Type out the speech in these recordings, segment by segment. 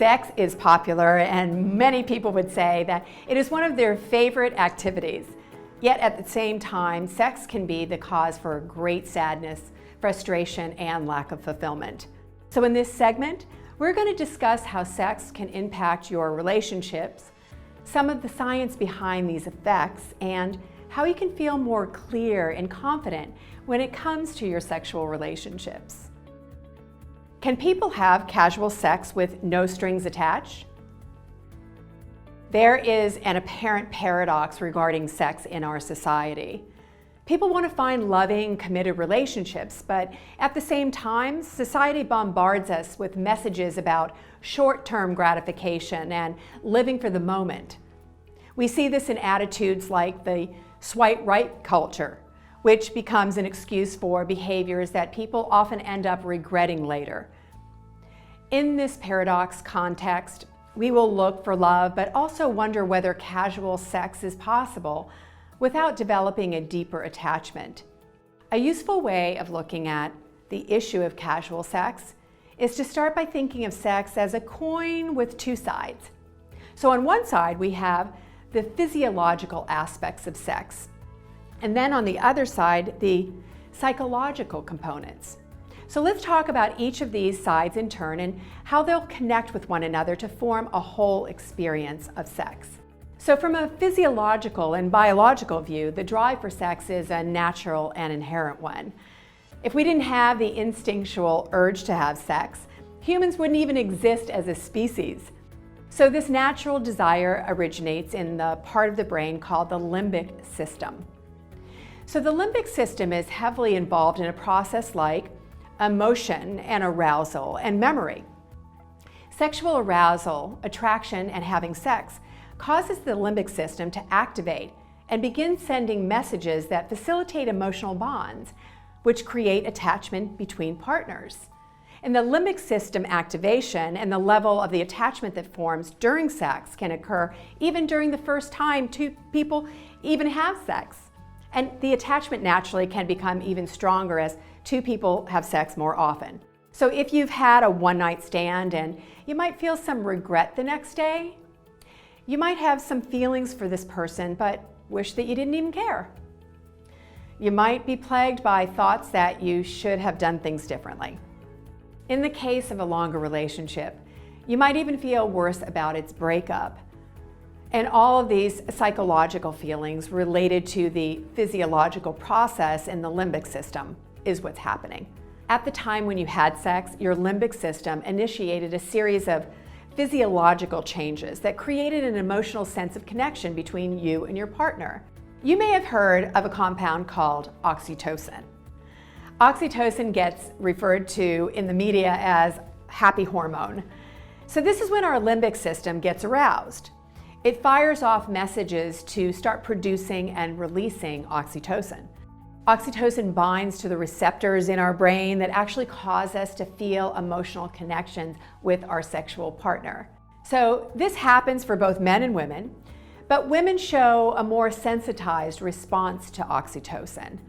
Sex is popular, and many people would say that it is one of their favorite activities. Yet at the same time, sex can be the cause for great sadness, frustration, and lack of fulfillment. So in this segment, we're going to discuss how sex can impact your relationships, some of the science behind these effects, and how you can feel more clear and confident when it comes to your sexual relationships. Can people have casual sex with no strings attached? There is an apparent paradox regarding sex in our society. People want to find loving, committed relationships, but at the same time, society bombards us with messages about short-term gratification and living for the moment. We see this in attitudes like the swipe right culture, which becomes an excuse for behaviors that people often end up regretting later. In this paradox context, we will look for love, but also wonder whether casual sex is possible without developing a deeper attachment. A useful way of looking at the issue of casual sex is to start by thinking of sex as a coin with two sides. So on one side, we have the physiological aspects of sex, and then on the other side, the psychological components. So let's talk about each of these sides in turn and how they'll connect with one another to form a whole experience of sex. So from a physiological and biological view, the drive for sex is a natural and inherent one. If we didn't have the instinctual urge to have sex, humans wouldn't even exist as a species. So this natural desire originates in the part of the brain called the limbic system. So the limbic system is heavily involved in a process like emotion and arousal and memory. Sexual arousal, attraction, and having sex causes the limbic system to activate and begin sending messages that facilitate emotional bonds, which create attachment between partners. And the limbic system activation and the level of the attachment that forms during sex can occur even during the first time two people even have sex. And the attachment naturally can become even stronger as two people have sex more often. So if you've had a one-night stand and you might feel some regret the next day, you might have some feelings for this person but wish that you didn't even care. You might be plagued by thoughts that you should have done things differently. In the case of a longer relationship, you might even feel worse about its breakup. And all of these psychological feelings related to the physiological process in the limbic system is what's happening. At the time when you had sex, your limbic system initiated a series of physiological changes that created an emotional sense of connection between you and your partner. You may have heard of a compound called oxytocin. Oxytocin gets referred to in the media as happy hormone. So this is when our limbic system gets aroused. It fires off messages to start producing and releasing oxytocin. Oxytocin binds to the receptors in our brain that actually cause us to feel emotional connections with our sexual partner. So this happens for both men and women, but women show a more sensitized response to oxytocin.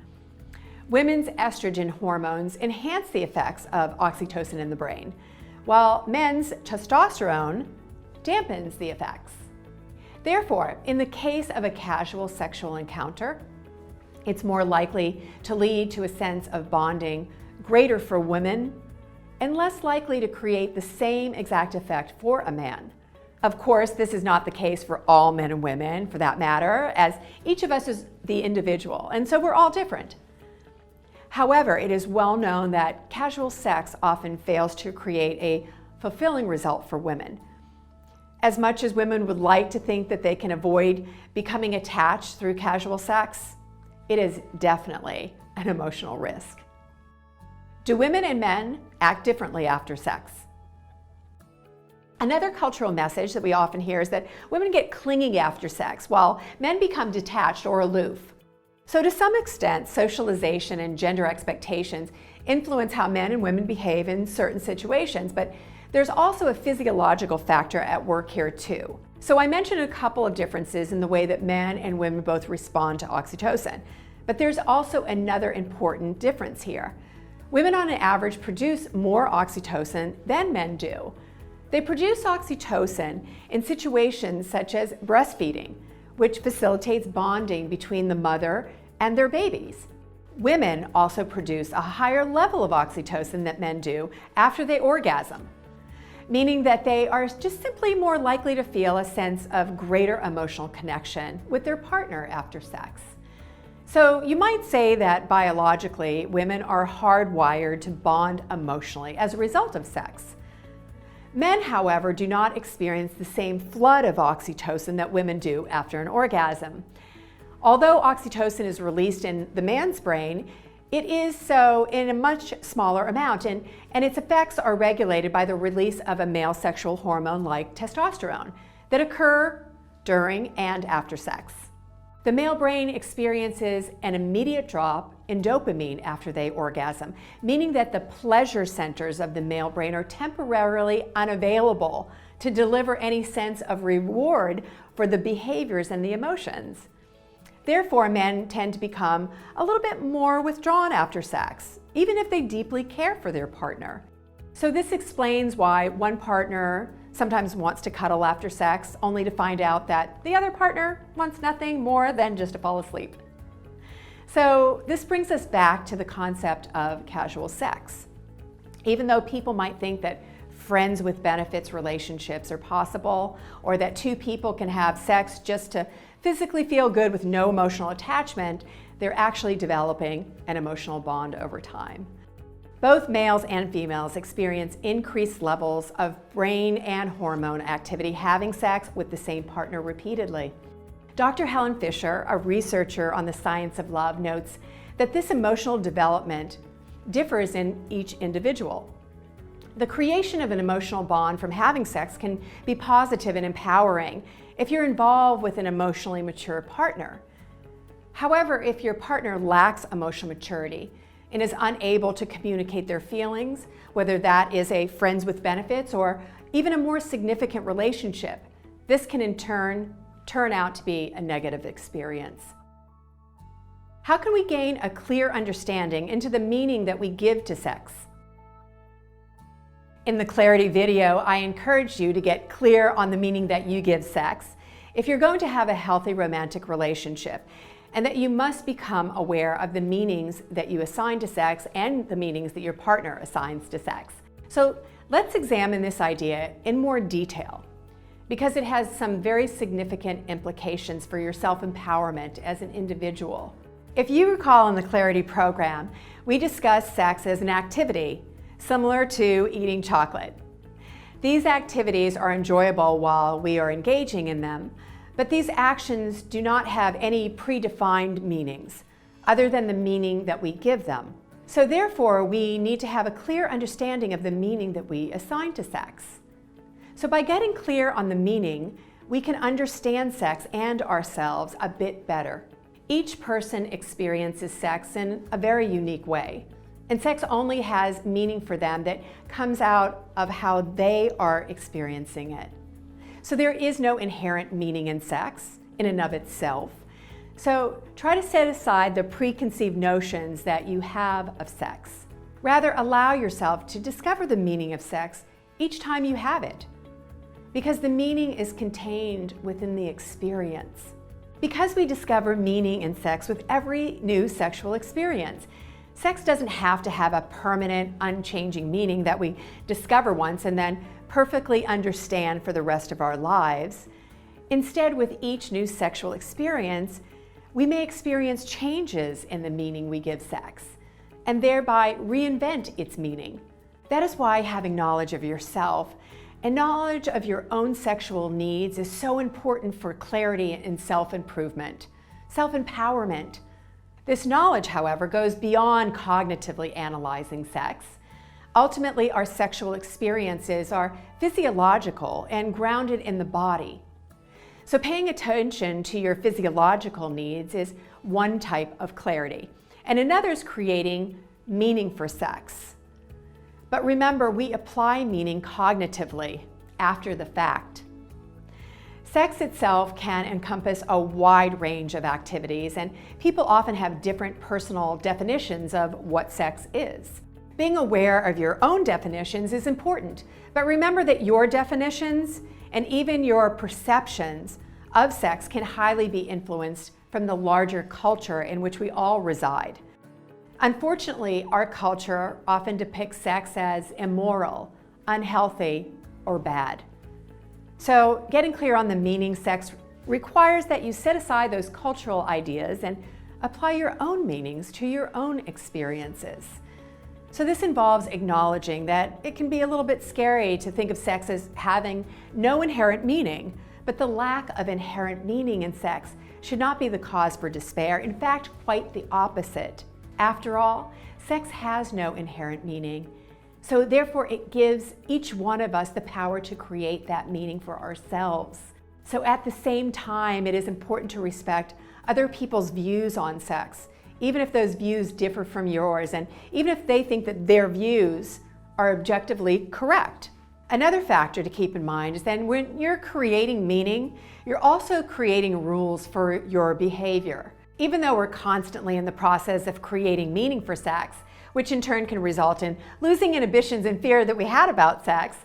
Women's estrogen hormones enhance the effects of oxytocin in the brain, while men's testosterone dampens the effects. Therefore, in the case of a casual sexual encounter, it's more likely to lead to a sense of bonding greater for women and less likely to create the same exact effect for a man. Of course, this is not the case for all men and women, for that matter, as each of us is the individual, and so we're all different. However, it is well known that casual sex often fails to create a fulfilling result for women. As much as women would like to think that they can avoid becoming attached through casual sex, it is definitely an emotional risk. Do women and men act differently after sex? Another cultural message that we often hear is that women get clingy after sex, while men become detached or aloof. So to some extent, socialization and gender expectations influence how men and women behave in certain situations, but there's also a physiological factor at work here too. So I mentioned a couple of differences in the way that men and women both respond to oxytocin, but there's also another important difference here. Women on an average produce more oxytocin than men do. They produce oxytocin in situations such as breastfeeding, which facilitates bonding between the mother and their babies. Women also produce a higher level of oxytocin than men do after they orgasm, meaning that they are just simply more likely to feel a sense of greater emotional connection with their partner after sex. So you might say that biologically, women are hardwired to bond emotionally as a result of sex. Men, however, do not experience the same flood of oxytocin that women do after an orgasm. Although oxytocin is released in the man's brain, it is so in a much smaller amount, and its effects are regulated by the release of a male sexual hormone like testosterone that occur during and after sex. The male brain experiences an immediate drop in dopamine after they orgasm, meaning that the pleasure centers of the male brain are temporarily unavailable to deliver any sense of reward for the behaviors and the emotions. Therefore, men tend to become a little bit more withdrawn after sex, even if they deeply care for their partner. So this explains why one partner sometimes wants to cuddle after sex, only to find out that the other partner wants nothing more than just to fall asleep. So this brings us back to the concept of casual sex. Even though people might think that friends with benefits relationships are possible, or that two people can have sex just to physically feel good with no emotional attachment, they're actually developing an emotional bond over time. Both males and females experience increased levels of brain and hormone activity having sex with the same partner repeatedly. Dr. Helen Fisher, a researcher on the science of love, notes that this emotional development differs in each individual. The creation of an emotional bond from having sex can be positive and empowering if you're involved with an emotionally mature partner. However, if your partner lacks emotional maturity and is unable to communicate their feelings, whether that is a friends with benefits or even a more significant relationship, this can in turn out to be a negative experience. How can we gain a clear understanding into the meaning that we give to sex? In the Clarity video, I encourage you to get clear on the meaning that you give sex if you're going to have a healthy romantic relationship, and that you must become aware of the meanings that you assign to sex and the meanings that your partner assigns to sex. So let's examine this idea in more detail, because it has some very significant implications for your self-empowerment as an individual. If you recall in the Clarity program, we discussed sex as an activity similar to eating chocolate. These activities are enjoyable while we are engaging in them, but these actions do not have any predefined meanings other than the meaning that we give them. So therefore, we need to have a clear understanding of the meaning that we assign to sex. So by getting clear on the meaning, we can understand sex and ourselves a bit better. Each person experiences sex in a very unique way. And sex only has meaning for them that comes out of how they are experiencing it. So there is no inherent meaning in sex in and of itself. So try to set aside the preconceived notions that you have of sex. Rather, allow yourself to discover the meaning of sex each time you have it, because the meaning is contained within the experience. Because we discover meaning in sex with every new sexual experience, sex doesn't have to have a permanent, unchanging meaning that we discover once and then perfectly understand for the rest of our lives. Instead, with each new sexual experience, we may experience changes in the meaning we give sex, and thereby reinvent its meaning. That is why having knowledge of yourself and knowledge of your own sexual needs is so important for clarity and self-improvement, self-empowerment. This knowledge, however, goes beyond cognitively analyzing sex. Ultimately, our sexual experiences are physiological and grounded in the body. So paying attention to your physiological needs is one type of clarity, and another is creating meaning for sex. But remember, we apply meaning cognitively after the fact. Sex itself can encompass a wide range of activities, and people often have different personal definitions of what sex is. Being aware of your own definitions is important, but remember that your definitions and even your perceptions of sex can highly be influenced from the larger culture in which we all reside. Unfortunately, our culture often depicts sex as immoral, unhealthy, or bad. So getting clear on the meaning sex requires that you set aside those cultural ideas and apply your own meanings to your own experiences. So this involves acknowledging that it can be a little bit scary to think of sex as having no inherent meaning, but the lack of inherent meaning in sex should not be the cause for despair. In fact, quite the opposite. After all, sex has no inherent meaning. So therefore, it gives each one of us the power to create that meaning for ourselves. So at the same time, it is important to respect other people's views on sex, even if those views differ from yours, and even if they think that their views are objectively correct. Another factor to keep in mind is that when you're creating meaning, you're also creating rules for your behavior. Even though we're constantly in the process of creating meaning for sex, which in turn can result in losing inhibitions and fear that we had about sex,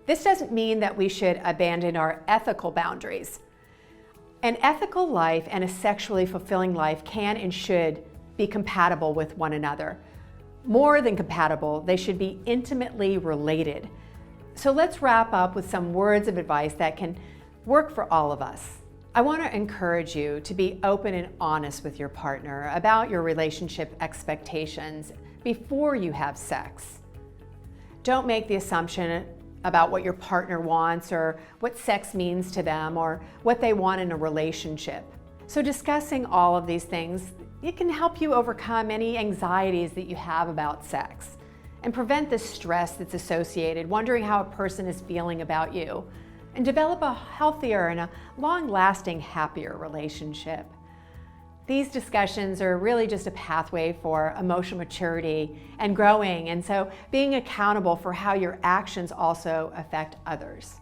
this doesn't mean that we should abandon our ethical boundaries. An ethical life and a sexually fulfilling life can and should be compatible with one another. More than compatible, they should be intimately related. So let's wrap up with some words of advice that can work for all of us. I want to encourage you to be open and honest with your partner about your relationship expectations before you have sex. Don't make the assumption about what your partner wants or what sex means to them or what they want in a relationship. So discussing all of these things, it can help you overcome any anxieties that you have about sex and prevent the stress that's associated, wondering how a person is feeling about you, and develop a healthier and a long-lasting, happier relationship. These discussions are really just a pathway for emotional maturity and growing, and so being accountable for how your actions also affect others.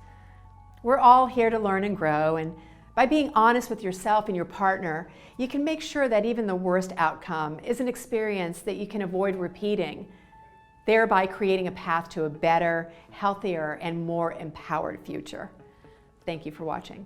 We're all here to learn and grow, and by being honest with yourself and your partner, you can make sure that even the worst outcome is an experience that you can avoid repeating, thereby creating a path to a better, healthier, and more empowered future. Thank you for watching.